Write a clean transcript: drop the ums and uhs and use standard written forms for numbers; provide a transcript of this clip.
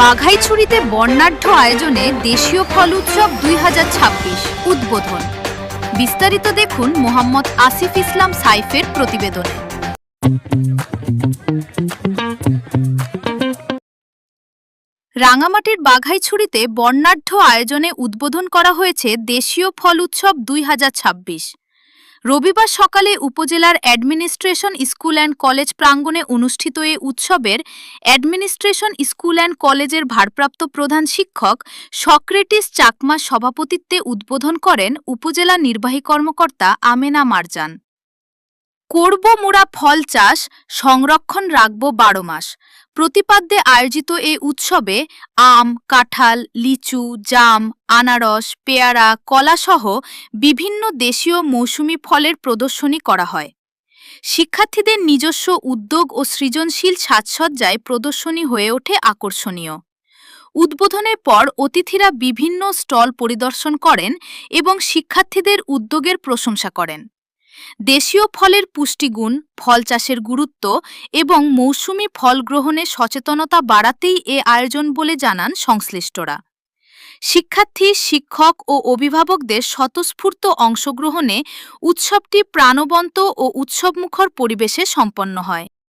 বাঘাইছড়িতে বর্ণাঢ্য আয়োজনে দেশীয় ফল উৎসব 2026 উদ্বোধন। বিস্তারিত দেখুন মোহাম্মদ আসিফ ইসলাম সাইফের প্রতিবেদনে। রাঙামাটির বাঘাইছড়িতে বর্ণাঢ্য আয়োজনে উদ্বোধন করা হয়েছে দেশীয় ফল উৎসব 2026। রবিবার সকালে উপজেলার অ্যাডমিনিস্ট্রেশন স্কুল অ্যান্ড কলেজ প্রাঙ্গণে অনুষ্ঠিত এ উৎসবের অ্যাডমিনিস্ট্রেশন স্কুল অ্যান্ড কলেজের ভারপ্রাপ্ত প্রধান শিক্ষক সক্রেটিস চাকমার সভাপতিত্বে উদ্বোধন করেন উপজেলা নির্বাহী কর্মকর্তা আমেনা মারজান। করব মোরা ফল চাষ, সংরক্ষণ রাখব 12 মাস প্রতিপাদ্যে আয়োজিত এ উৎসবে আম, কাঁঠাল, লিচু, জাম, আনারস, পেয়ারা, কলাসহ বিভিন্ন দেশীয় মৌসুমি ফলের প্রদর্শনী করা হয়। শিক্ষার্থীদের নিজস্ব উদ্যোগ ও সৃজনশীল সাজসজ্জায় প্রদর্শনী হয়ে ওঠে আকর্ষণীয়। উদ্বোধনের পর অতিথিরা বিভিন্ন স্টল পরিদর্শন করেন এবং শিক্ষার্থীদের উদ্যোগের প্রশংসা করেন। দেশীয় ফলের পুষ্টিগুণ, ফল চাষের গুরুত্ব এবং মৌসুমি ফল গ্রহণে সচেতনতা বাড়াতেই এ আয়োজন বলে জানান সংশ্লিষ্টরা। শিক্ষার্থী, শিক্ষক ও অভিভাবকদের স্বতঃস্ফূর্ত অংশগ্রহণে উৎসবটি প্রাণবন্ত ও উৎসবমুখর পরিবেশে সম্পন্ন হয়।